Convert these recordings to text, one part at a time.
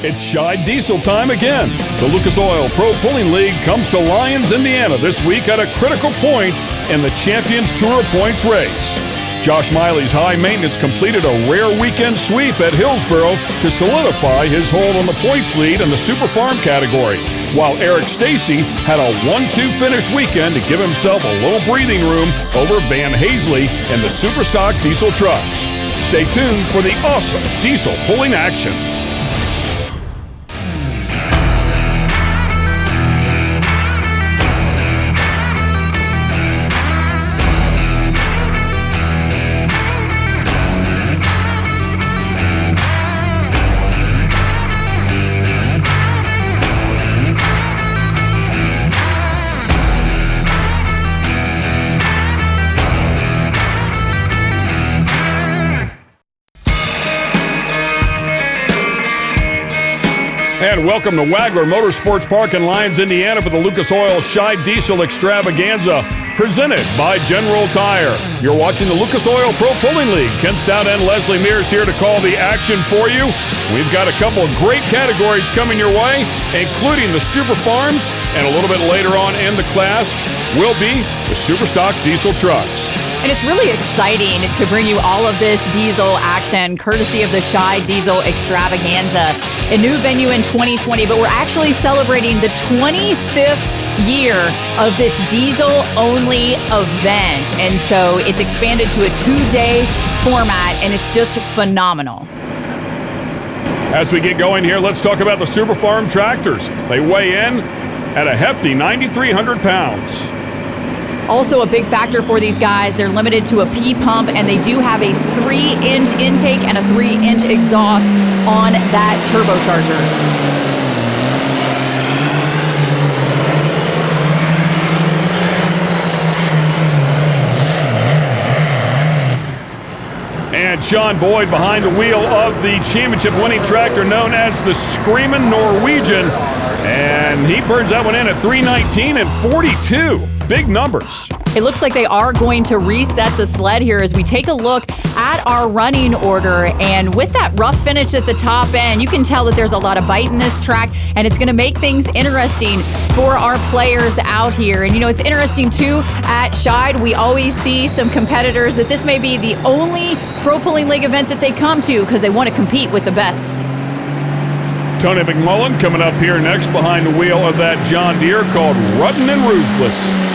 It's Scheid Diesel time again. The Lucas Oil Pro Pulling League comes to Lyons, Indiana this week at a critical point in the Champions Tour Points race. Josh Miley's High Maintenance completed a rare weekend sweep at Hillsboro to solidify his hold on the points lead in the Super Farm category, while Eric Stacy had a 1-2 finish weekend to give himself a little breathing room over Van Hazley in the Superstock Diesel trucks. Stay tuned for the awesome diesel pulling action. And welcome to Wagler Motorsports Park in Lyons, Indiana for the Lucas Oil Scheid Diesel Extravaganza, presented by General Tire. You're watching the Lucas Oil Pro Pulling League. Ken Stout and Leslie Mears here to call the action for you. We've got a couple of great categories coming your way, including the Super Farms, and a little bit later on in the class will be the Superstock Diesel trucks. And it's really exciting to bring you all of this diesel action courtesy of the Scheid Diesel Extravaganza, a new venue in 2020, but we're actually celebrating the 25th year of this diesel-only event. And so it's expanded to a 2-day format, and it's just phenomenal. As we get going here, let's talk about the Super Farm tractors. They weigh in at a hefty 9,300 pounds. Also a big factor for these guys, they're limited to a P pump, and they do have a 3-inch intake and a 3-inch exhaust on that turbocharger. And Sean Boyd behind the wheel of the championship-winning tractor known as the Screamin' Norwegian. And he burns that one in at 319 and 42. Big numbers. It looks like they are going to reset the sled here as we take a look at our running order. And with that rough finish at the top end, you can tell that there's a lot of bite in this track, and it's going to make things interesting for our players out here. And, you know, it's interesting, too, at Scheid, we always see some competitors that this may be the only Pro Pulling League event that they come to because they want to compete with the best. Tony McMullen coming up here next behind the wheel of that John Deere called Ruttin' and Ruthless.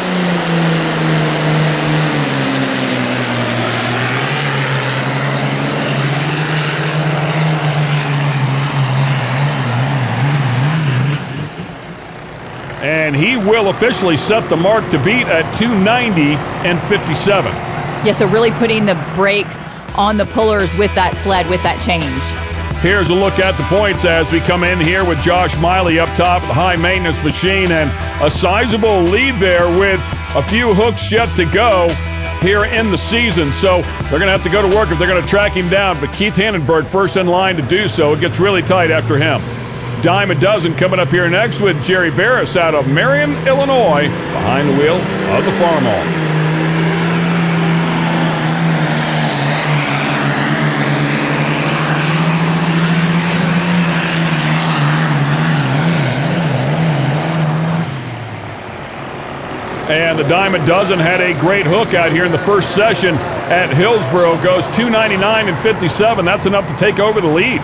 And he will officially set the mark to beat at 290 and 57. Yeah, so really putting the brakes on the pullers with that sled, with that change. Here's a look at the points as we come in here with Josh Miley up top, the high maintenance machine, and a sizable lead there with a few hooks yet to go here in the season. So they're going to have to go to work if they're going to track him down. But Keith Hannenberg first in line to do so. It gets really tight after him. Dime a dozen coming up here next with Jerry Barris out of Marion, Illinois, behind the wheel of the Farmall. And the Dime a Dozen had a great hook out here in the first session at Hillsboro. Goes 299 and 57. That's enough to take over the lead.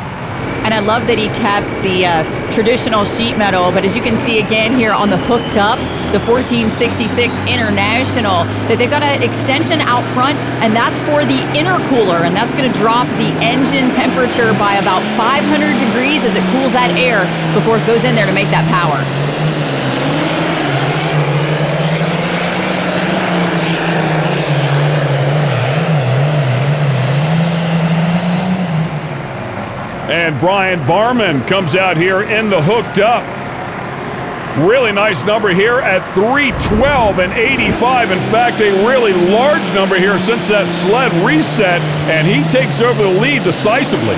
And I love that he kept the traditional sheet metal, but as you can see again here on the hooked up, the 1466 International, that they've got an extension out front, and that's for the intercooler, and that's going to drop the engine temperature by about 500 degrees as it cools that air before it goes in there to make that power. And Brian Barman comes out here in the hooked up. Really nice number here at 312 and 85. In fact, a really large number here since that sled reset, and he takes over the lead decisively.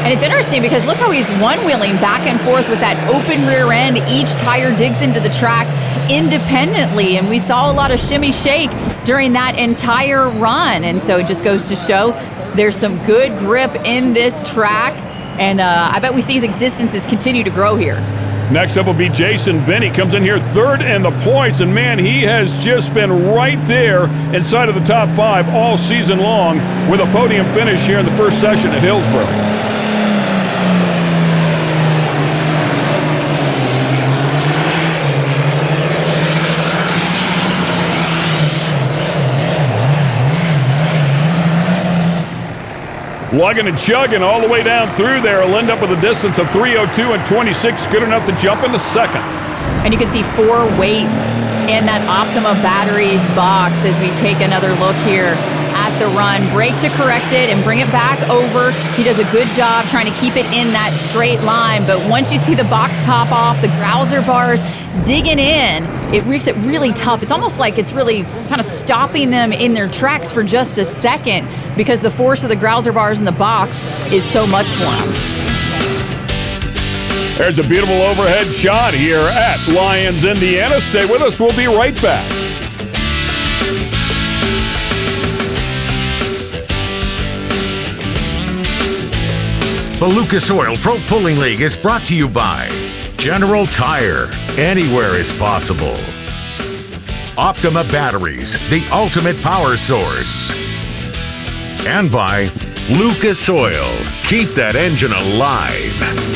And it's interesting because look how he's one-wheeling back and forth with that open rear end. Each tire digs into the track independently, and we saw a lot of shimmy shake during that entire run. And so it just goes to show there's some good grip in this track. And I bet we see the distances continue to grow here. Next up will be Jason Vinny. Comes in here third in the points, and man, he has just been right there inside of the top 5 all season long with a podium finish here in the first session at Hillsborough. Lugging and chugging all the way down through there. He'll end up with a distance of 3:02 and 26, good enough to jump into second. And you can see 4 weights in that Optima Batteries box as we take another look here at the run. Brake to correct it and bring it back over. He does a good job trying to keep it in that straight line, but once you see the box top off, the Grouser bars digging in, it makes it really tough. It's almost like it's really kind of stopping them in their tracks for just a second because the force of the Grouser bars in the box is so much for them. There's a beautiful overhead shot here at Lyons, Indiana. Stay with us. We'll be right back. The Lucas Oil Pro Pulling League is brought to you by General Tire. Anywhere is possible. Optima Batteries, the ultimate power source. And by Lucas Oil. Keep that engine alive.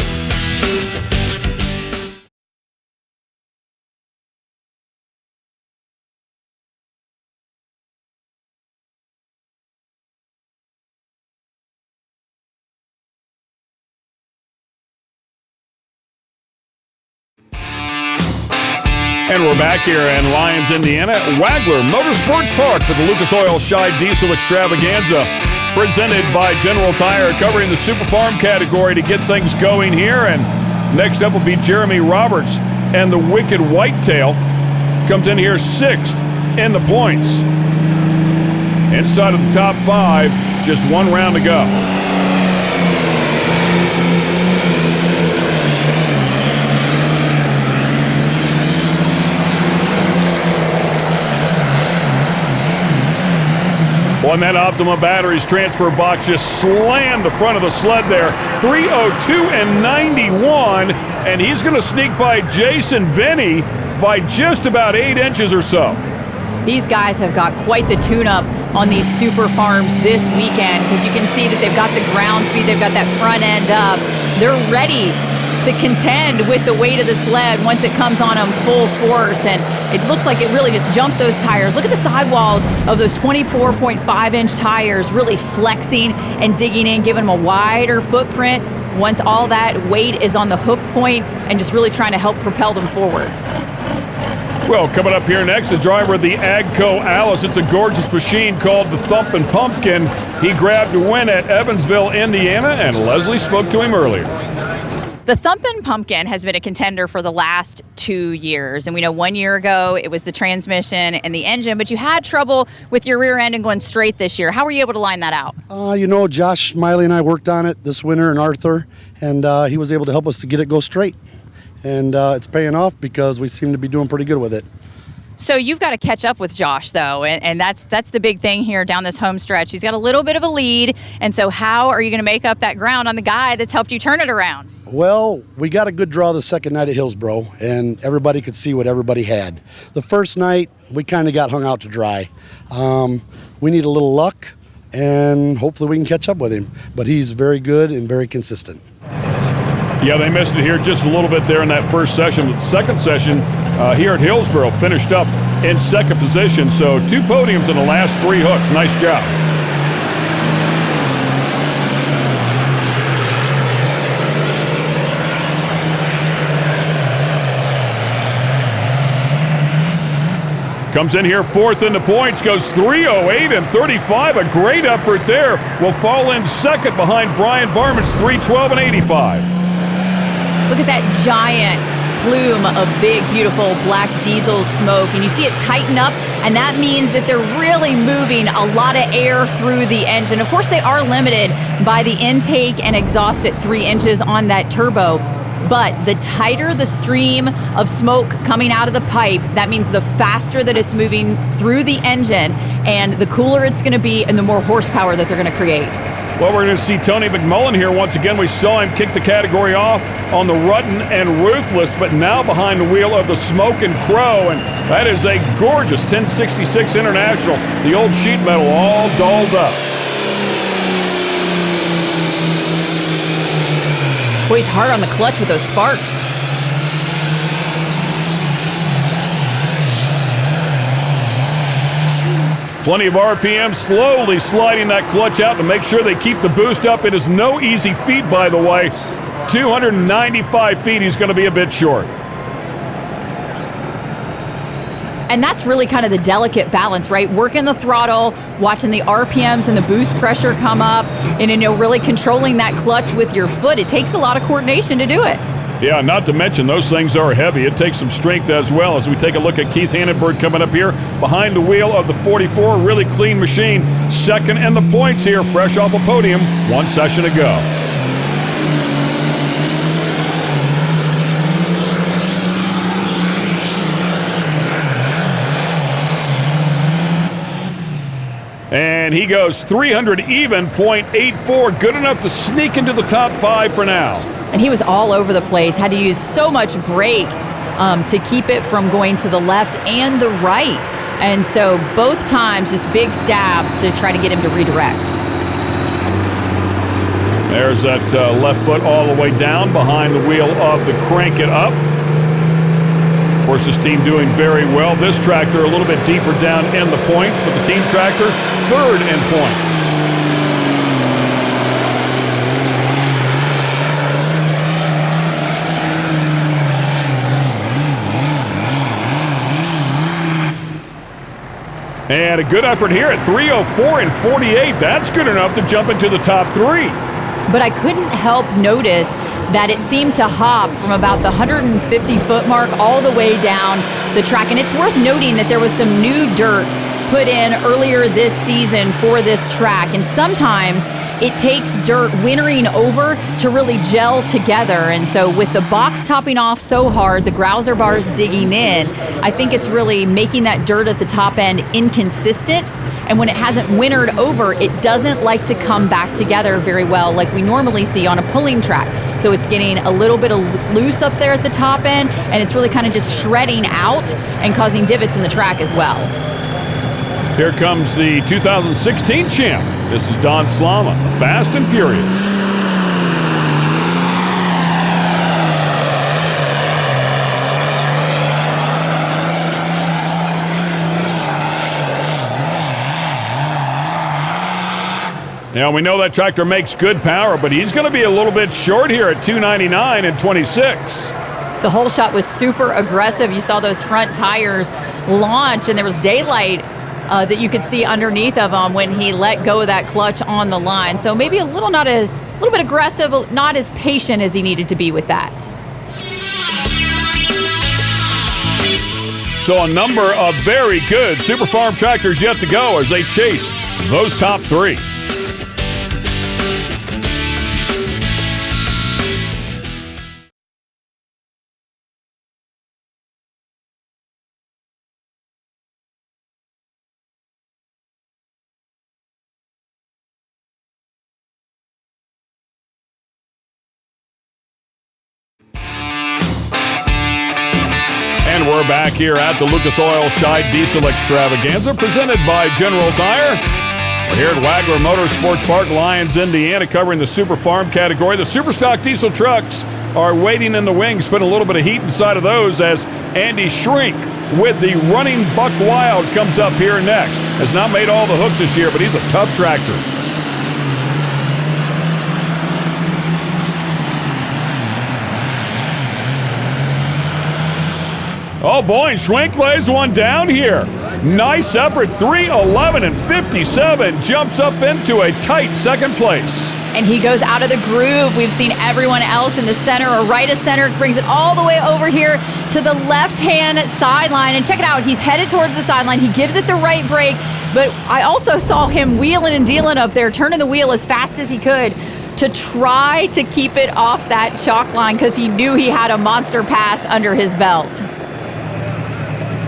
And we're back here in Lyons, Indiana at Wagler Motorsports Park for the Lucas Oil Scheid Diesel Extravaganza, presented by General Tire, covering the Super Farm category to get things going here. And next up will be Jeremy Roberts, and the Wicked Whitetail comes in here 6th in the points. Inside of the top 5, just 1 round to go. On that Optima Batteries transfer box, just slammed the front of the sled there. 3:02 and 91, and he's going to sneak by Jason Vinny by just about 8 inches or so. These guys have got quite the tune-up on these super farms this weekend because you can see that they've got the ground speed, they've got that front end up. They're ready to contend with the weight of the sled once it comes on them full force, and it looks like it really just jumps those tires. Look at the sidewalls of those 24.5-inch tires really flexing and digging in, giving them a wider footprint once all that weight is on the hook point and just really trying to help propel them forward. Well, coming up here next, the driver of the Agco Alice. It's a gorgeous machine called the Thumpin' Pumpkin. He grabbed a win at Evansville, Indiana, and Leslie spoke to him earlier. The Thumpin' Pumpkin has been a contender for the last 2 years. And we know 1 year ago it was the transmission and the engine, but you had trouble with your rear end and going straight this year. How were you able to line that out? Josh Smiley and I worked on it this winter, and Arthur, and he was able to help us to get it go straight. And it's paying off because we seem to be doing pretty good with it. So you've got to catch up with Josh, though, and that's the big thing here down this home stretch. He's got a little bit of a lead, and so how are you going to make up that ground on the guy that's helped you turn it around? Well, we got a good draw the second night at Hillsborough, and everybody could see what everybody had. The first night, we kind of got hung out to dry. We need a little luck, and hopefully we can catch up with him. But he's very good and very consistent. Yeah, they missed it here just a little bit there in that first session. The second session here at Hillsborough finished up in second position. So 2 podiums in the last 3 hooks. Nice job. Comes in here 4th in the points, goes 3:08 and 35. A great effort there. Will fall in second behind Brian Barman's 3:12 and 85. Look at that giant plume of big, beautiful black diesel smoke, and you see it tighten up, and that means that they're really moving a lot of air through the engine. Of course, they are limited by the intake and exhaust at 3 inches on that turbo, but the tighter the stream of smoke coming out of the pipe, that means the faster that it's moving through the engine, and the cooler it's going to be, and the more horsepower that they're going to create. Well, we're going to see Tony McMullen here once again. We saw him kick the category off on the Rutten and Ruthless, but now behind the wheel of the Smokin' Crow, and that is a gorgeous 1066 International, the old sheet metal all dolled up. Boy, he's hard on the clutch with those sparks. Plenty of RPM, slowly sliding that clutch out to make sure they keep the boost up. It is no easy feat, by the way. 295 feet, he's going to be a bit short. And that's really kind of the delicate balance, right? Working the throttle, watching the RPMs and the boost pressure come up, and really controlling that clutch with your foot. It takes a lot of coordination to do it. Yeah, not to mention those things are heavy. It takes some strength as well. As we take a look at Keith Hannenberg coming up here behind the wheel of the 44, really clean machine. Second in the points here, fresh off a podium, one session to go. And he goes 300 even, .84, good enough to sneak into the top 5 for now. And he was all over the place, had to use so much brake to keep it from going to the left and the right. And so both times, just big stabs to try to get him to redirect. There's that left foot all the way down behind the wheel of the Crank It Up. Of course, this team doing very well. This tractor a little bit deeper down in the points, but the team tractor third in points. And a good effort here at 3:04 and 48. That's good enough to jump into the top 3. But I couldn't help notice that it seemed to hop from about the 150-foot mark all the way down the track. And it's worth noting that there was some new dirt put in earlier this season for this track. And sometimes it takes dirt wintering over to really gel together. And so with the box topping off so hard, the Grouser bars digging in, I think it's really making that dirt at the top end inconsistent. And when it hasn't wintered over, it doesn't like to come back together very well like we normally see on a pulling track. So it's getting a little bit of loose up there at the top end, and it's really kind of just shredding out and causing divots in the track as well. Here comes the 2016 champ. This is Don Slama, Fast and Furious. Now, we know that tractor makes good power, but he's going to be a little bit short here at 299 and 26. The whole shot was super aggressive. You saw those front tires launch, and there was daylight that you could see underneath of him when he let go of that clutch on the line. So maybe a little bit aggressive, not as patient as he needed to be with that. So a number of very good Super Farm tractors yet to go as they chase those top 3. And we're back here at the Lucas Oil Scheid Diesel Extravaganza, presented by General Tire. We're here at Wagler Motorsports Park, Lyons, Indiana, covering the Super Farm category. The Superstock diesel trucks are waiting in the wings, putting a little bit of heat inside of those as Andy Shrink with the Running Buck Wild comes up here next. Has not made all the hooks this year, but he's a tough tractor. Oh boy, Schwenk lays one down here. Nice effort, 3:11 and 57, jumps up into a tight second place. And he goes out of the groove. We've seen everyone else in the center or right of center, brings it all the way over here to the left-hand sideline. And check it out, he's headed towards the sideline. He gives it the right brake, but I also saw him wheeling and dealing up there, turning the wheel as fast as he could to try to keep it off that chalk line because he knew he had a monster pass under his belt.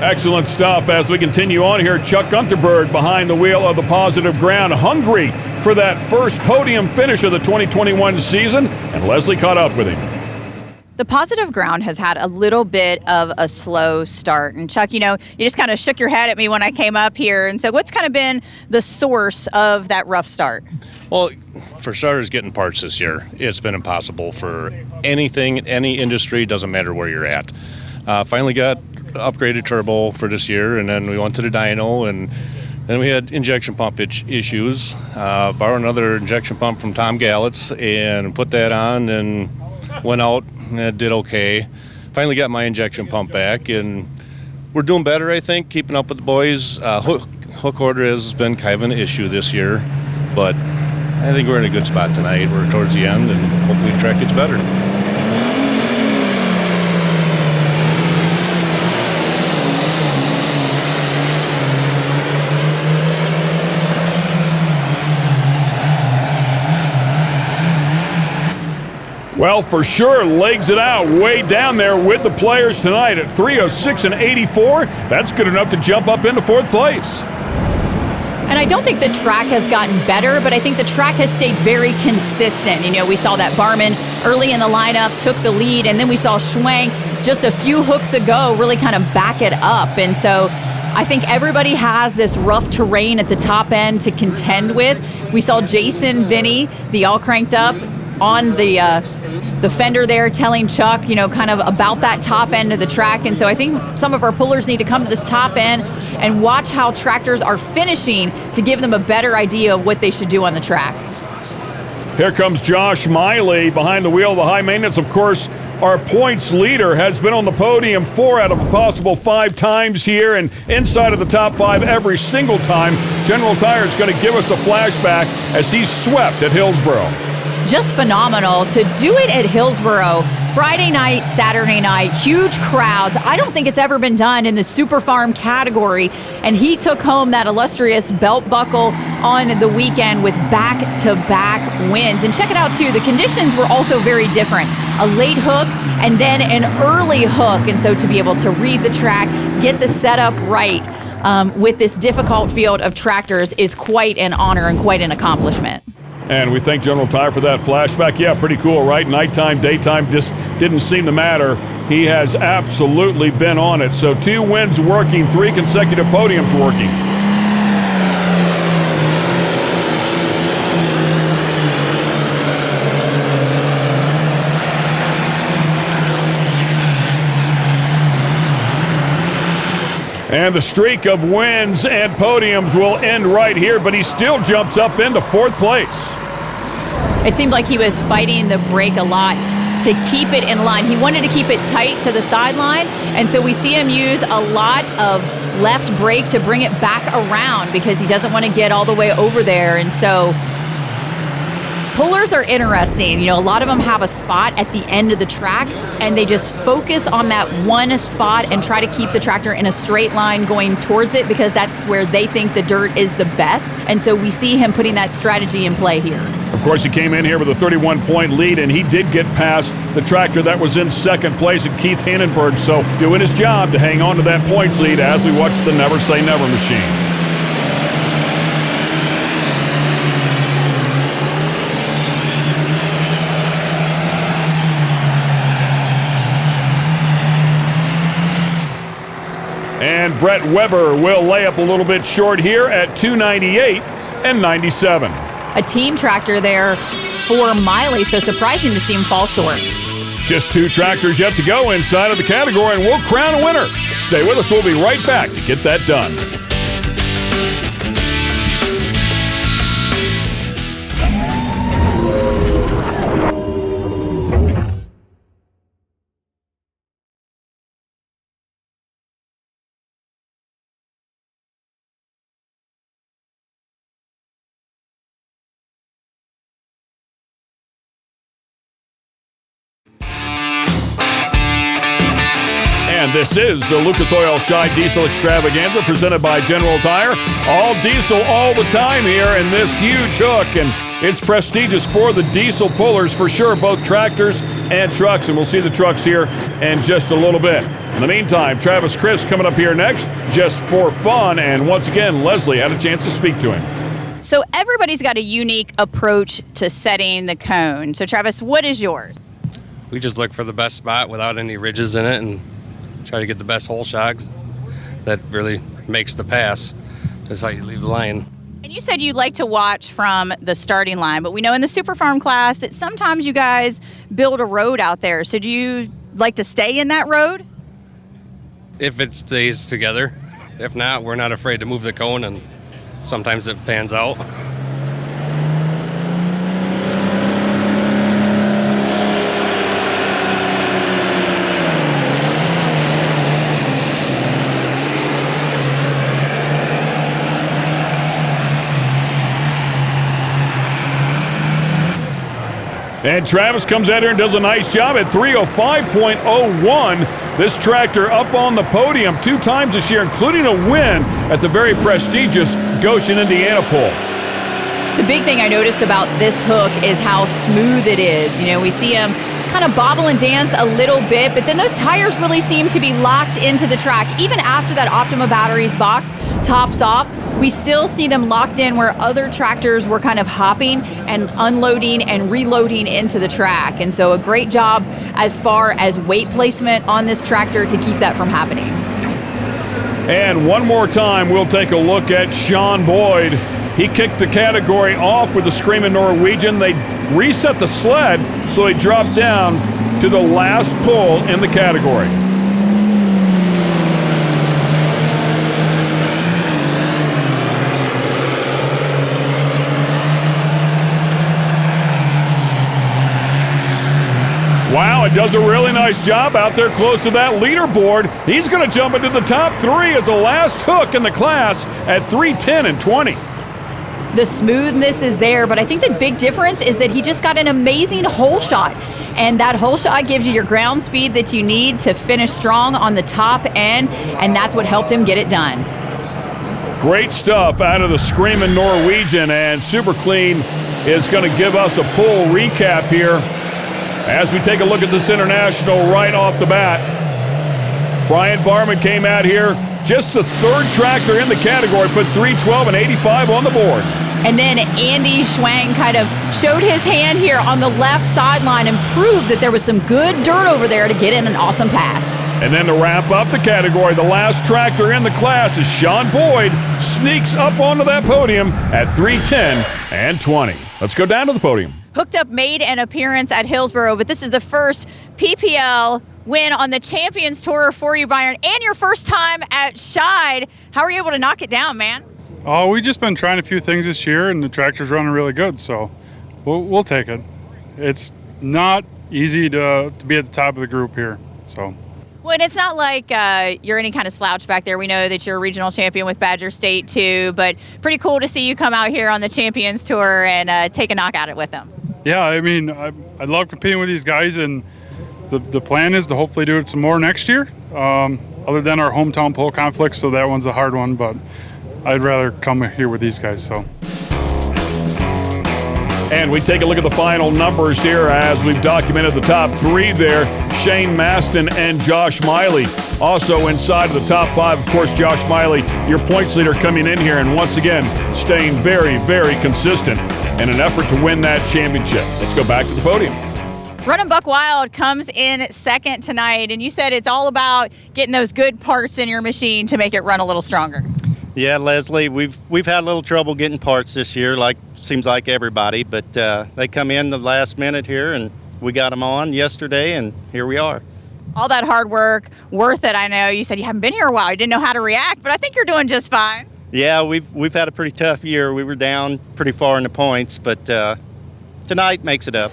Excellent stuff as we continue on here. Chuck Unterberg behind the wheel of the Positive Ground, hungry for that first podium finish of the 2021 season, and Leslie caught up with him. The Positive Ground has had a little bit of a slow start. And Chuck, you just kind of shook your head at me when I came up here. And so what's kind of been the source of that rough start? Well, for starters, getting parts this year, it's been impossible for anything, any industry, doesn't matter where you're at. Finally got upgraded turbo for this year, and then we went to the dyno, and then we had injection pump issues. Borrowed another injection pump from Tom Gallett's and put that on and went out and did okay. Finally got my injection pump back, and we're doing better, I think, keeping up with the boys. Hook order has been kind of an issue this year, but I think we're in a good spot tonight. We're towards the end, and hopefully the track gets better. Well, for sure, legs it out way down there with the players tonight at 3:06 and 84. That's good enough to jump up into fourth place. And I don't think the track has gotten better, but I think the track has stayed very consistent. We saw that Barman early in the lineup took the lead, and then we saw Schwank just a few hooks ago really kind of back it up. And so I think everybody has this rough terrain at the top end to contend with. We saw Jason Vinny, the all cranked up, on the fender there telling Chuck, kind of about that top end of the track. And so I think some of our pullers need to come to this top end and watch how tractors are finishing to give them a better idea of what they should do on the track. Here comes Josh Miley behind the wheel of the high maintenance. Of course, our points leader has been on the podium 4 out of a possible 5 times here, and inside of the top 5 every single time. General Tire is going to give us a flashback as he's swept at Hillsboro. Just phenomenal to do it at Hillsboro. Friday night, Saturday night, huge crowds. I don't think it's ever been done in the Super Farm category. And he took home that illustrious belt buckle on the weekend with back-to-back wins. And check it out, too. The conditions were also very different. A late hook and then an early hook. And so to be able to read the track, get the setup right with this difficult field of tractors is quite an honor and quite an accomplishment. And we thank General Tire for that flashback. Yeah, pretty cool, right? Nighttime, daytime, just didn't seem to matter. He has absolutely been on it. So 2 wins working, 3 consecutive podiums working. And the streak of wins and podiums will end right here, but he still jumps up into 4th place. It seemed like he was fighting the brake a lot to keep it in line. He wanted to keep it tight to the sideline, and so we see him use a lot of left brake to bring it back around because he doesn't want to get all the way over there. And so pullers are interesting. A lot of them have a spot at the end of the track, and they just focus on that one spot and try to keep the tractor in a straight line going towards it because that's where they think the dirt is the best. And so we see him putting that strategy in play here. Of course, he came in here with a 31-point lead, and he did get past the tractor that was in 2nd place at Keith Hannenberg. So doing his job to hang on to that points lead as we watch the Never Say Never machine. And Brett Weber will lay up a little bit short here at 298 and 97. A team tractor there for Miley, so surprising to see him fall short. Just 2 tractors yet to go inside of the category, and we'll crown a winner. Stay with us. We'll be right back to get that done. And this is the Lucas Oil Scheid Diesel Extravaganza presented by General Tire. All diesel all the time here in this huge hook, and it's prestigious for the diesel pullers for sure, both tractors and trucks, and we'll see the trucks here in just a little bit. In the meantime, Travis Chris coming up here next just for fun, and once again, Leslie had a chance to speak to him. So everybody's got a unique approach to setting the cone. So Travis, what is yours? We just look for the best spot without any ridges in it and try to get the best hole shot that really makes the pass. That's how you leave the line. And you said you like to watch from the starting line, but we know in the Super Farm class that sometimes you guys build a road out there. So do you like to stay in that road? If it stays together. If not, we're not afraid to move the cone, and sometimes it pans out. And Travis comes out here and does a nice job at 3:05.01. This tractor up on the podium 2 times this year, including a win at the very prestigious Goshen, Indiana Pole. The big thing I noticed about this hook is how smooth it is. You know, we see him kind of bobble and dance a little bit, but then those tires really seem to be locked into the track. Even after that Optima Batteries box tops off, we still see them locked in where other tractors were kind of hopping and unloading and reloading into the track. And so a great job as far as weight placement on this tractor to keep that from happening. And one more time, we'll take a look at Sean Boyd. He kicked the category off with the Screaming Norwegian. They reset the sled, so he dropped down to the last pull in the category. Wow, it does a really nice job out there close to that leaderboard. He's going to jump into the top 3 as the last hook in the class at 3:10.20. The smoothness is there, but I think the big difference is that he just got an amazing hole shot. And that hole shot gives you your ground speed that you need to finish strong on the top end, and that's what helped him get it done. Great stuff out of the Screaming Norwegian, and Super Clean is going to give us a pull recap here as we take a look at this international right off the bat. Brian Barman came out here, just the 3rd tractor in the category, put 3:12.85 on the board. And then Andy Schwang kind of showed his hand here on the left sideline and proved that there was some good dirt over there to get in an awesome pass. And then to wrap up the category, the last tractor in the class is Sean Boyd, sneaks up onto that podium at 3:10.20. Let's go down to the podium. Hooked Up made an appearance at Hillsboro, but this is the first PPL win on the Champions Tour for you, Byron, and your first time at Scheid. How are you able to knock it down, man? Oh, we've just been trying a few things this year, and the tractor's running really good, so we'll take it. It's not easy to be at the top of the group here, so. Well, and it's not like you're any kind of slouch back there. We know that you're a regional champion with Badger State, too, but pretty cool to see you come out here on the Champions Tour and take a knock at it with them. Yeah, I mean, I love competing with these guys, and the plan is to hopefully do it some more next year, other than our hometown pole conflict, so that one's a hard one, but I'd rather come here with these guys, so. And we take a look at the final numbers here as we've documented the top 3 there. Shane Maston and Josh Miley. Also inside of the top 5, of course, Josh Miley, your points leader coming in here and once again staying very, very consistent in an effort to win that championship. Let's go back to the podium. Running Buck Wild comes in second tonight, and you said it's all about getting those good parts in your machine to make it run a little stronger. Yeah, Leslie, we've had a little trouble getting parts this year, seems like everybody, but they come in the last minute here, and we got them on yesterday, and here we are. All that hard work, worth it. I know you said you haven't been here a while. You didn't know how to react, but I think you're doing just fine. Yeah, we've had a pretty tough year. We were down pretty far in the points, but tonight makes it up.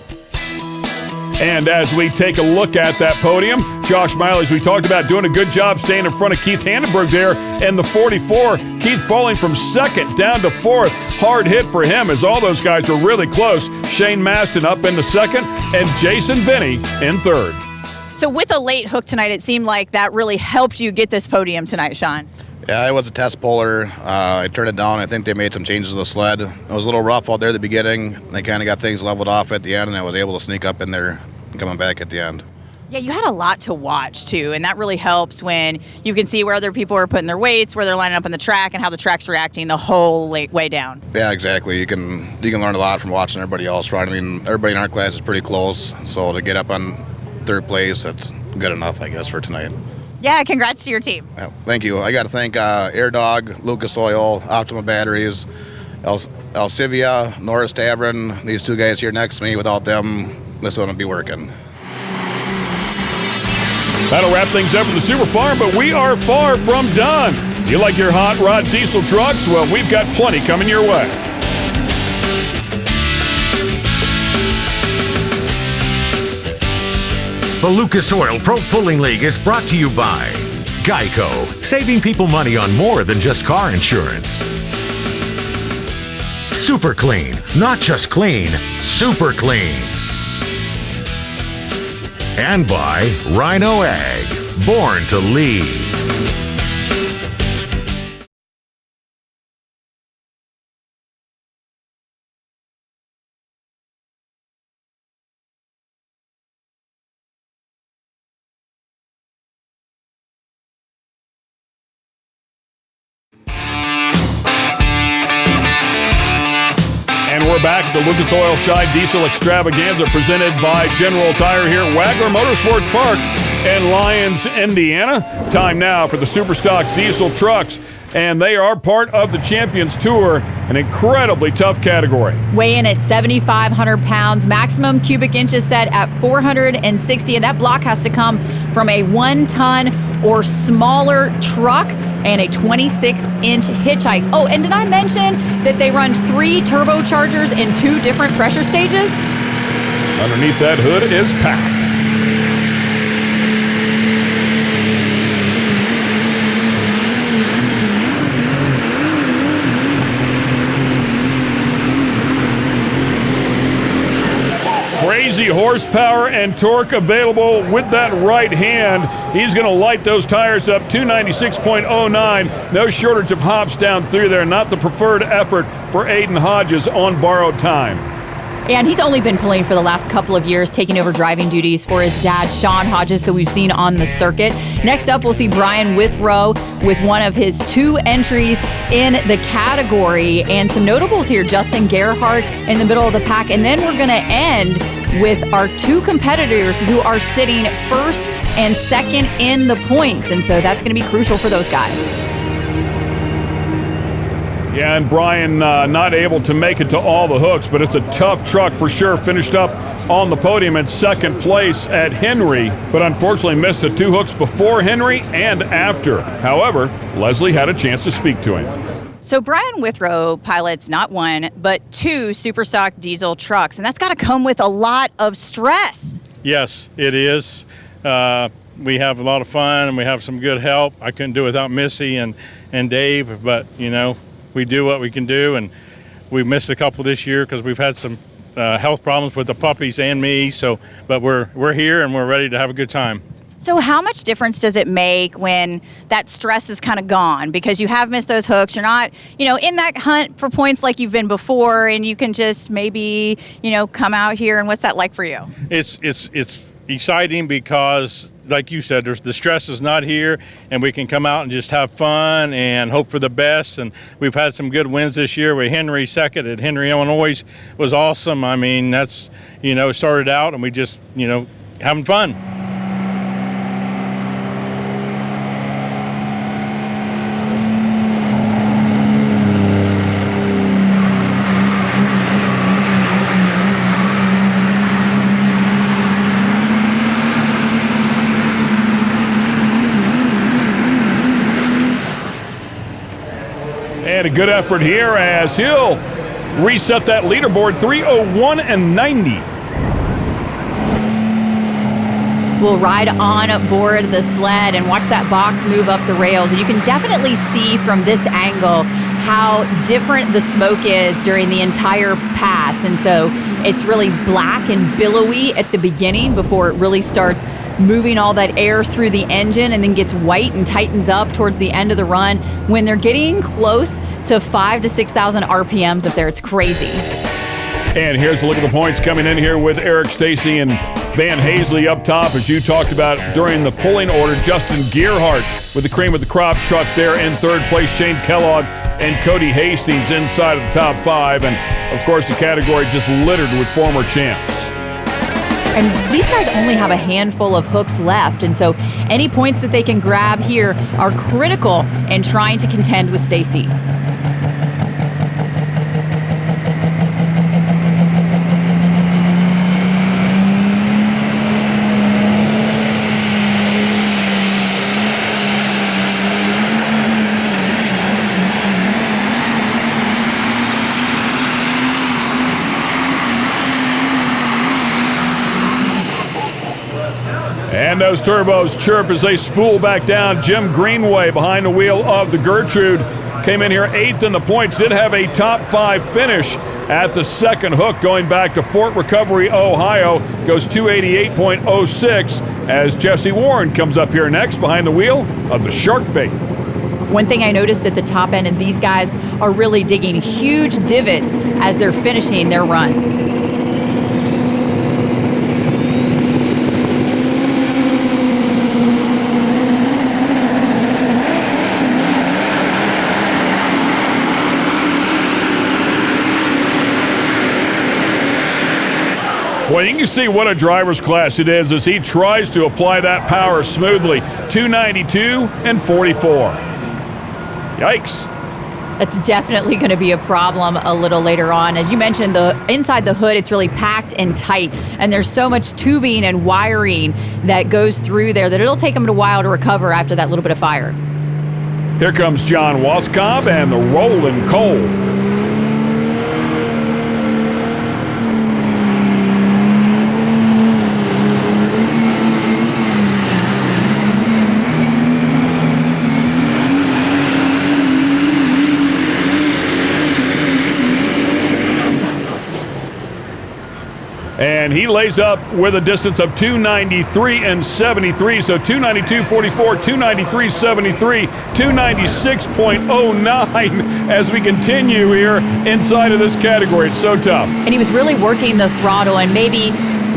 And as we take a look at that podium, Josh Miley, as we talked about, doing a good job staying in front of Keith Handenberg there in the 44. Keith falling from 2nd down to 4th. Hard hit for him as all those guys were really close. Shane Maston up into 2nd and Jason Vinny in 3rd. So with a late hook tonight, it seemed like that really helped you get this podium tonight, Sean. Yeah, it was a test puller. I turned it down. I think they made some changes to the sled. It was a little rough out there at the beginning. They kind of got things leveled off at the end, and I was able to sneak up in there and coming back at the end. Yeah, you had a lot to watch, too, and that really helps when you can see where other people are putting their weights, where they're lining up on the track, and how the track's reacting the whole way down. Yeah, exactly. You can learn a lot from watching everybody else run. I mean, everybody in our class is pretty close, so to get up on third place, that's good enough, I guess, for tonight. Yeah, congrats to your team. Yeah, thank you. I got to thank Air Dog, Lucas Oil, Optima Batteries, Alcivia, Norris Tavern, these two guys here next to me. Without them, this wouldn't be working. That'll wrap things up for the Super Farm, but we are far from done. You like your hot rod diesel trucks? Well, we've got plenty coming your way. The Lucas Oil Pro Pulling League is brought to you by Geico, saving people money on more than just car insurance. Super Clean, not just clean, super clean. And by Rhino Ag, born to lead. We're back at the Lucas Oil-Scheid Diesel Extravaganza presented by General Tire here at Wagler Motorsports Park in Lyons, Indiana. Time now for the Superstock Diesel trucks, and they are part of the Champions Tour, an incredibly tough category. Weigh in at 7,500 pounds, maximum cubic inches set at 460, and that block has to come from a 1-ton or smaller truck and a 26-inch hitch height. Oh, and did I mention that they run 3 turbochargers in 2 different pressure stages? Underneath that hood is packed. Crazy horsepower and torque available with that right hand. He's going to light those tires up, 296.09. No shortage of hops down through there. Not the preferred effort for Aiden Hodges on borrowed time. And he's only been pulling for the last couple of years, taking over driving duties for his dad, Sean Hodges, so we've seen on the circuit. Next up, we'll see Brian Withrow with one of his 2 entries in the category. And some notables here, Justin Gerhardt in the middle of the pack. And then we're going to end with our 2 competitors who are sitting first and second in the points. And so that's going to be crucial for those guys. Yeah, and Brian not able to make it to all the hooks, but it's a tough truck for sure. Finished up on the podium in second place at Henry, but unfortunately missed the 2 hooks before Henry and after. However, Leslie had a chance to speak to him. So Brian Withrow pilots not 1, but 2 Superstock diesel trucks, and that's got to come with a lot of stress. Yes, it is. We have a lot of fun, and we have some good help. I couldn't do it without Missy and Dave, but, you know, we do what we can do, and we missed a couple this year because we've had some health problems with the puppies and me. So, but we're here and we're ready to have a good time. So how much difference does it make when that stress is kind of gone because you have missed those hooks? You're not, in that hunt for points like you've been before, and you can just maybe, come out here. And what's that like for you? It's exciting because, like you said, the stress is not here, and we can come out and just have fun and hope for the best. And we've had some good wins this year with Henry second at Henry, Illinois was awesome. I mean, that's, started out and we just, having fun. And a good effort here as he'll reset that leaderboard, 3:01 and 90. We'll ride on board the sled and watch that box move up the rails. And you can definitely see from this angle how different the smoke is during the entire pass. And so it's really black and billowy at the beginning before it really starts moving all that air through the engine and then gets white and tightens up towards the end of the run. When they're getting close to 5,000 to 6,000 RPMs up there, it's crazy. And here's a look at the points coming in here with Eric Stacy and Van Hazley up top, as you talked about during the pulling order. Justin Gearhart with the cream of the crop truck there in third place. Shane Kellogg and Cody Hastings inside of the top 5. And, of course, the category just littered with former champs. And these guys only have a handful of hooks left, and so any points that they can grab here are critical in trying to contend with Stacy. And those turbos chirp as they spool back down. Jim Greenway behind the wheel of the Gertrude came in here 8th in the points, did have a top 5 finish at the second hook going back to Fort Recovery, Ohio. Goes 288.06 as Jesse Warren comes up here next behind the wheel of the Sharkbait. One thing I noticed at the top end, and these guys are really digging huge divots as they're finishing their runs. Well, you can see what a driver's class it is as he tries to apply that power smoothly. 292 and 44. Yikes. That's definitely going to be a problem a little later on. As you mentioned, the inside the hood, it's really packed and tight, and there's so much tubing and wiring that goes through there that it'll take them a while to recover after that little bit of fire. Here comes John Waskob and the Rolling Coal. And he lays up with a distance of 293 and 73. So 292.44, 293.73, 296.09 as we continue here inside of this category. It's so tough. And he was really working the throttle and maybe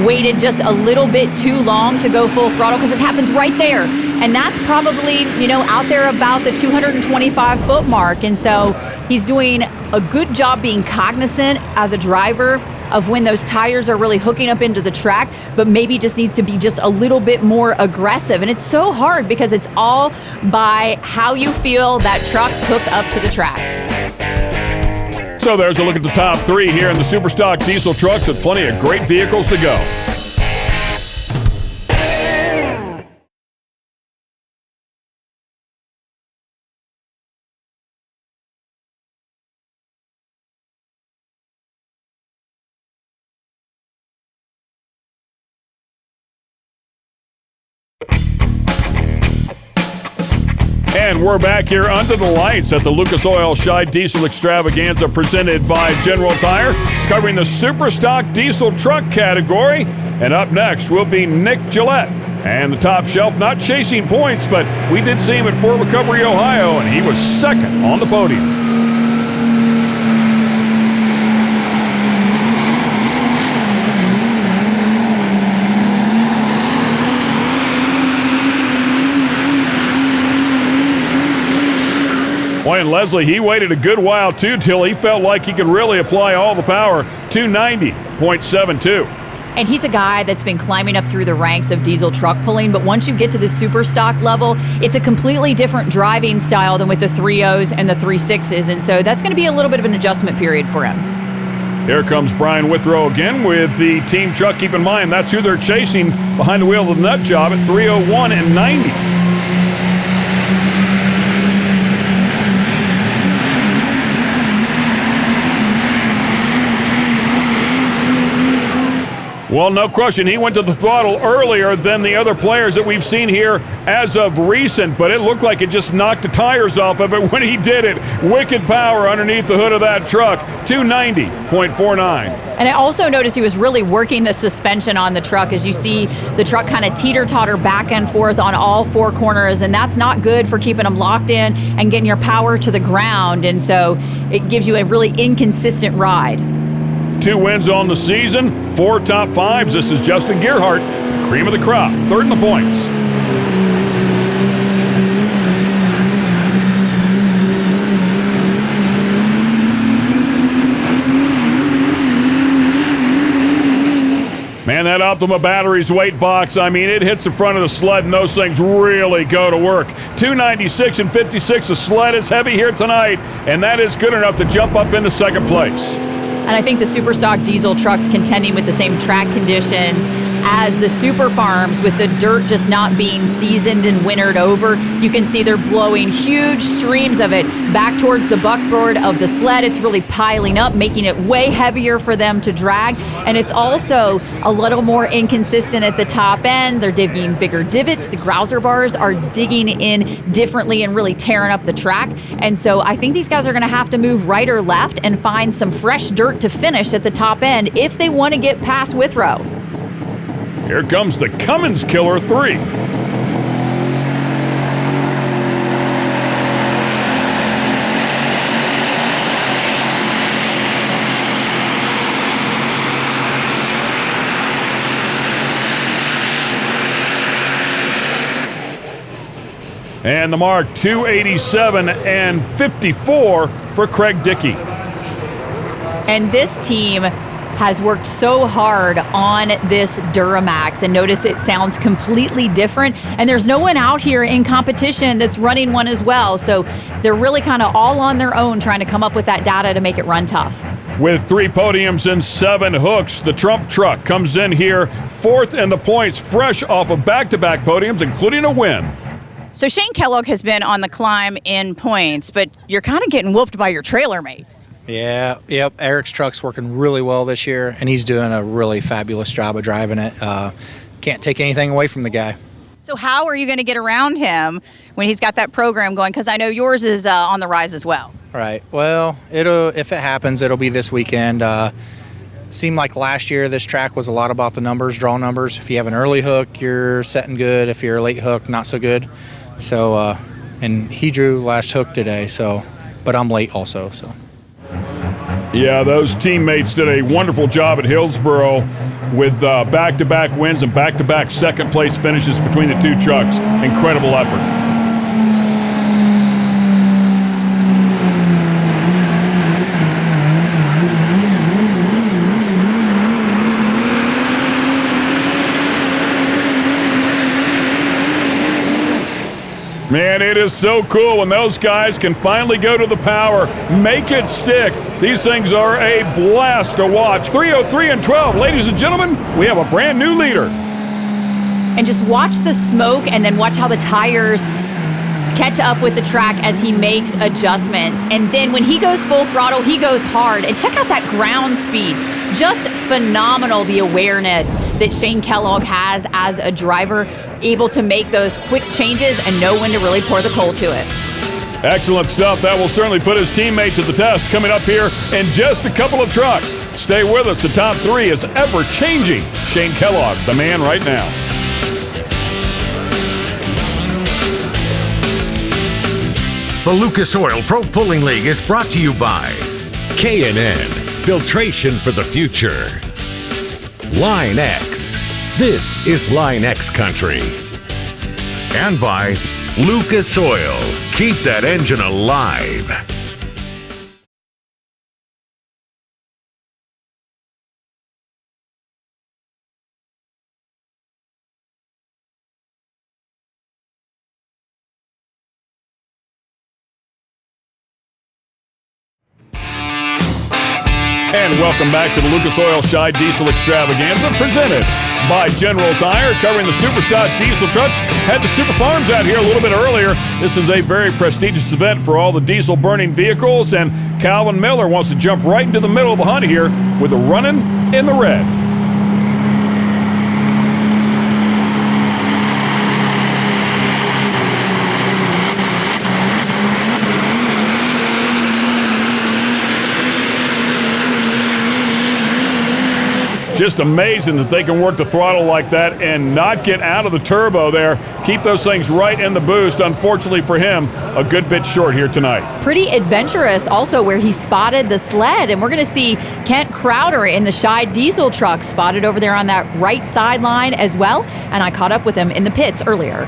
waited just a little bit too long to go full throttle because it happens right there. And that's probably, out there about the 225-foot mark. And so he's doing a good job being cognizant as a driver of when those tires are really hooking up into the track, but maybe just needs to be just a little bit more aggressive. And it's so hard because it's all by how you feel that truck hook up to the track. So there's a look at the top 3 here in the Superstock diesel trucks with plenty of great vehicles to go. And we're back here under the lights at the Lucas Oil Scheid Diesel Extravaganza presented by General Tire, covering the Superstock diesel truck category. And up next will be Nick Gillette. And the top shelf, not chasing points, but we did see him at Fort Recovery, Ohio, and he was second on the podium. Boy, and Leslie, he waited a good while, too, till he felt like he could really apply all the power. 290.72. And he's a guy that's been climbing up through the ranks of diesel truck pulling, but once you get to the super stock level, it's a completely different driving style than with the 3.0s and the 3.6s, and so that's going to be a little bit of an adjustment period for him. Here comes Brian Withrow again with the team truck. Keep in mind, that's who they're chasing behind the wheel of the nut job at 301 and 90. Well, no question, he went to the throttle earlier than the other players that we've seen here as of recent, but it looked like it just knocked the tires off of it when he did it. Wicked power underneath the hood of that truck, 290.49. And I also noticed he was really working the suspension on the truck as you see the truck kind of teeter-totter back and forth on all 4 corners, and that's not good for keeping them locked in and getting your power to the ground, and so it gives you a really inconsistent ride. 2 wins on the season, 4 top 5s. This is Justin Gearhart, cream of the crop, third in the points. Man, that Optima Batteries weight box, I mean, it hits the front of the sled and those things really go to work. 296 and 56, the sled is heavy here tonight, and that is good enough to jump up into second place. And I think the Superstock diesel trucks contending with the same track conditions as the Super Farms, with the dirt just not being seasoned and wintered over. You can see they're blowing huge streams of it back towards the buckboard of the sled. It's really piling up, making it way heavier for them to drag. And it's also a little more inconsistent at the top end. They're digging bigger divots. The grouser bars are digging in differently and really tearing up the track. And so I think these guys are going to have to move right or left and find some fresh dirt to finish at the top end if they want to get past Withrow. Here comes the Cummins Killer 3. And the mark, 287 and 54 for Craig Dickey. And this team has worked so hard on this Duramax, and notice it sounds completely different, and there's no one out here in competition that's running one as well, so they're really kind of all on their own trying to come up with that data to make it run tough. With 3 podiums and 7 hooks, the Trump truck comes in here 4th in the points, fresh off of back-to-back podiums, including a win. So Shane Kellogg has been on the climb in points, but you're kind of getting whooped by your trailer mate. Yeah, yep. Eric's truck's working really well this year, and he's doing a really fabulous job of driving it. Can't take anything away from the guy. So how are you going to get around him when he's got that program going? Because I know yours is on the rise as well. Right. Well, if it happens, it'll be this weekend. Seemed like last year this track was a lot about the numbers, draw numbers. If you have an early hook, you're setting good. If you're a late hook, not so good. So, and he drew last hook today. So, but I'm late also. So. Yeah, those teammates did a wonderful job at Hillsboro with back-to-back wins and back-to-back second-place finishes between the 2 trucks. Incredible effort. Man, it is so cool when those guys can finally go to the power, make it stick. These things are a blast to watch. 303 and 12, ladies and gentlemen, we have a brand new leader. And just watch the smoke and then watch how the tires catch up with the track as he makes adjustments. And then when he goes full throttle, he goes hard. And check out that ground speed. Just phenomenal, the awareness that Shane Kellogg has as a driver, able to make those quick changes and know when to really pour the coal to it. Excellent stuff. That will certainly put his teammate to the test coming up here in just a couple of trucks. Stay with us. The top 3 is ever-changing. Shane Kellogg, the man right now. The Lucas Oil Pro Pulling League is brought to you by K&N, filtration for the future. Line X, this is Line X country. And by Lucas Oil, keep that engine alive. And welcome back to the Lucas Oil Scheid Diesel Extravaganza, presented by General Tire, covering the Superstock diesel trucks. Had the Super Farms out here a little bit earlier. This is a very prestigious event for all the diesel-burning vehicles, and Calvin Miller wants to jump right into the middle of the hunt here with a running in the red. Just amazing that they can work the throttle like that and not get out of the turbo there. Keep those things right in the boost. Unfortunately for him, a good bit short here tonight. Pretty adventurous also where he spotted the sled, and we're going to see Kent Crowder in the Scheid diesel truck spotted over there on that right sideline as well, and I caught up with him in the pits earlier.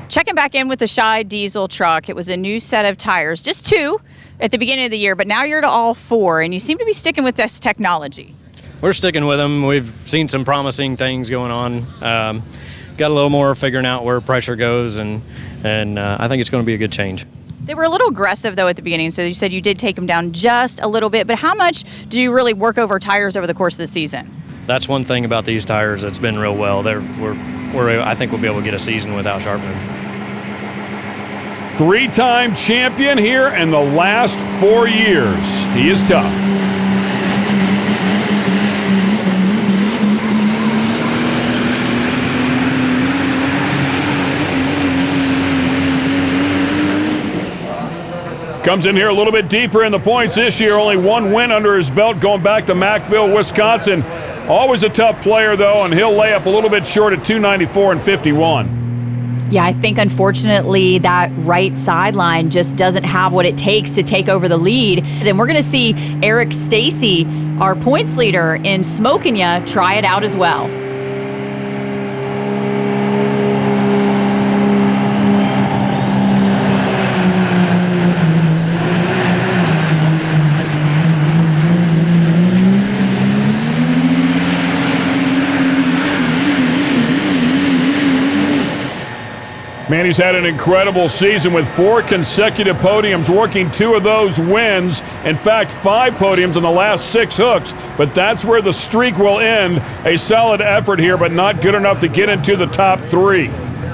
Checking back in with the Scheid diesel truck. It was a new set of tires, just 2 at the beginning of the year, but now you're to all 4, and you seem to be sticking with this technology. We're sticking with them. We've seen some promising things going on. Got a little more figuring out where pressure goes, and I think it's going to be a good change. They were a little aggressive, though, at the beginning, so you said you did take them down just a little bit, but how much do you really work over tires over the course of the season? That's one thing about these tires that's been real well. I think we'll be able to get a season without sharpening. 3-time champion here in the last 4 years. He is tough. Comes in here a little bit deeper in the points this year. Only 1 win under his belt going back to Mackville, Wisconsin. Always a tough player, though, and he'll lay up a little bit short at 294 and 51. Yeah, I think unfortunately that right sideline just doesn't have what it takes to take over the lead. And we're going to see Eric Stacy, our points leader in Smokin' Ya, try it out as well. Man, he's had an incredible season with 4 consecutive podiums, working 2 of those wins. In fact, 5 podiums in the last 6 hooks, but that's where the streak will end. A solid effort here, but not good enough to get into the top 3.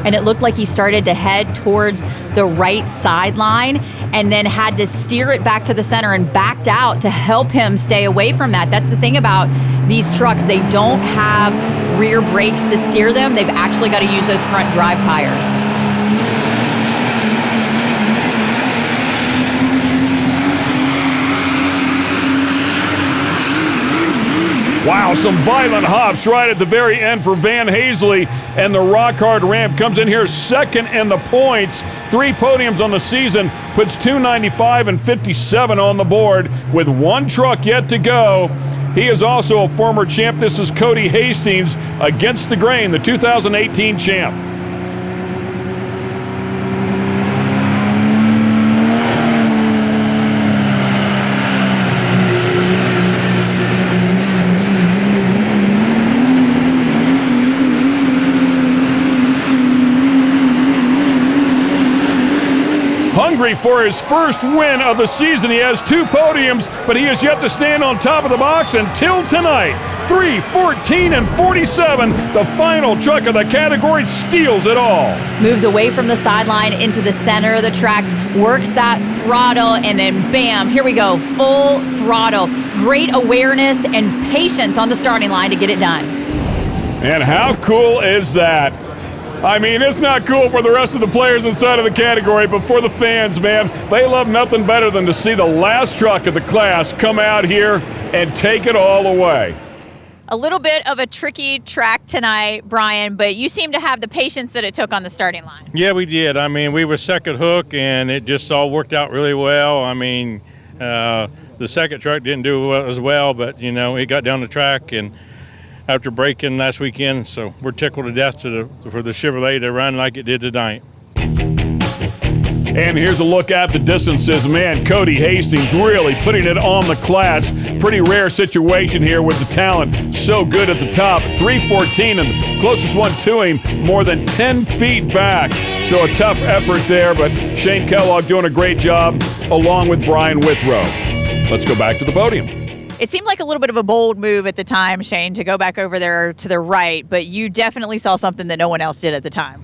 And it looked like he started to head towards the right sideline and then had to steer it back to the center and backed out to help him stay away from that. That's the thing about these trucks. They don't have rear brakes to steer them. They've actually got to use those front drive tires. Wow, some violent hops right at the very end for Van Hazley, and the rock-hard ramp comes in here second in the points. 3 podiums on the season, puts 295 and 57 on the board with 1 truck yet to go. He is also a former champ. This is Cody Hastings against the grain, the 2018 champ. Hungry for his first win of the season. He has 2 podiums, but he has yet to stand on top of the box until tonight. 3, 14, and 47. The final truck of the category steals it all. Moves away from the sideline into the center of the track, works that throttle, and then bam, here we go, full throttle. Great awareness and patience on the starting line to get it done. And how cool is that? I mean, it's not cool for the rest of the players inside of the category, but for the fans, man, they love nothing better than to see the last truck of the class come out here and take it all away. A little bit of a tricky track tonight, Brian, but you seem to have the patience that it took on the starting line. Yeah, we did. I mean, we were second hook, and it just all worked out really well. I mean, the second truck didn't do as well, but, you know, it got down the track, and after braking last weekend, so we're tickled to death for the Chevrolet to run like it did tonight. And here's a look at the distances. Man, Cody Hastings really putting it on the class. Pretty rare situation here with the talent. So good at the top. 314 and the closest one to him more than 10 feet back. So a tough effort there, but Shane Kellogg doing a great job along with Brian Withrow. Let's go back to the podium. It seemed like a little bit of a bold move at the time, Shane, to go back over there to the right, but you definitely saw something that no one else did at the time.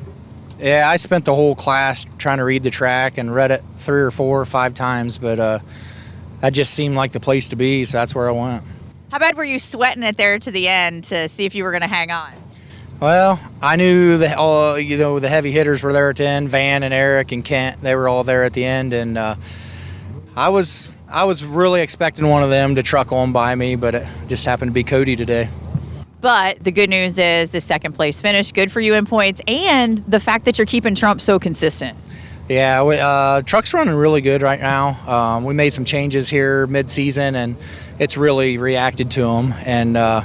Yeah, I spent the whole class trying to read the track and read it 3 or 4 or 5 times, but that just seemed like the place to be, so that's where I went. How bad were you sweating it there to the end to see if you were going to hang on? Well, I knew the heavy hitters were there at the end. Van and Eric and Kent, they were all there at the end, and I was really expecting one of them to truck on by me, but it just happened to be Cody today. But the good news is the second place finish, good for you in points, and the fact that you're keeping Trump so consistent. Yeah, truck's running really good right now. We made some changes here mid-season, and it's really reacted to them. And I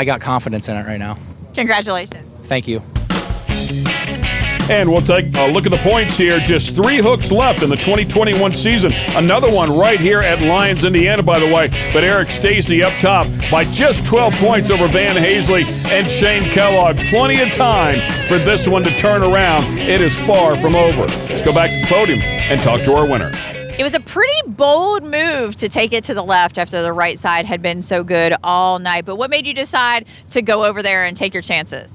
got confidence in it right now. Congratulations. Thank you. And we'll take a look at the points here. Just 3 hooks left in the 2021 season. Another one right here at Lyons, Indiana, by the way. But Eric Stacy up top by just 12 points over Van Hazley and Shane Kellogg. Plenty of time for this one to turn around. It is far from over. Let's go back to the podium and talk to our winner. It was a pretty bold move to take it to the left after the right side had been so good all night. But what made you decide to go over there and take your chances?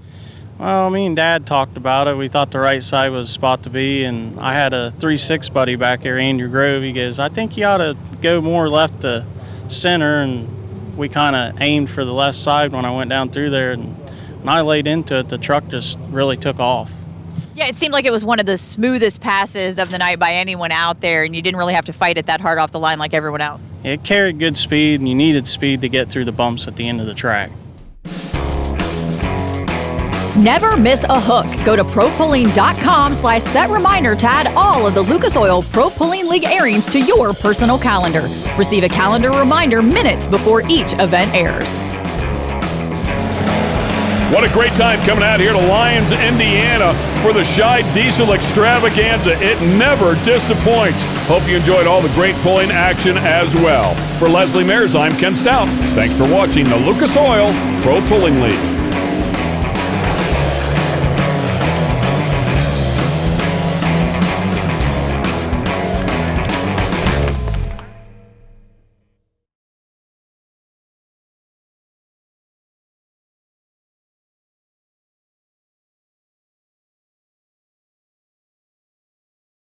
Well, me and Dad talked about it. We thought the right side was the spot to be, and I had a 3-6 buddy back here, Andrew Grove. He goes, I think you ought to go more left to center, and we kind of aimed for the left side when I went down through there, and when I laid into it, the truck just really took off. Yeah, it seemed like it was one of the smoothest passes of the night by anyone out there, and you didn't really have to fight it that hard off the line like everyone else. It carried good speed, and you needed speed to get through the bumps at the end of the track. Never miss a hook. Go to propulling.com/set reminder to add all of the Lucas Oil Pro Pulling League airings to your personal calendar. Receive a calendar reminder minutes before each event airs. What a great time coming out here to Lyons, Indiana for the Scheid Diesel Extravaganza. It never disappoints. Hope you enjoyed all the great pulling action as well. For Leslie Mares, I'm Ken Stout. Thanks for watching the Lucas Oil Pro Pulling League.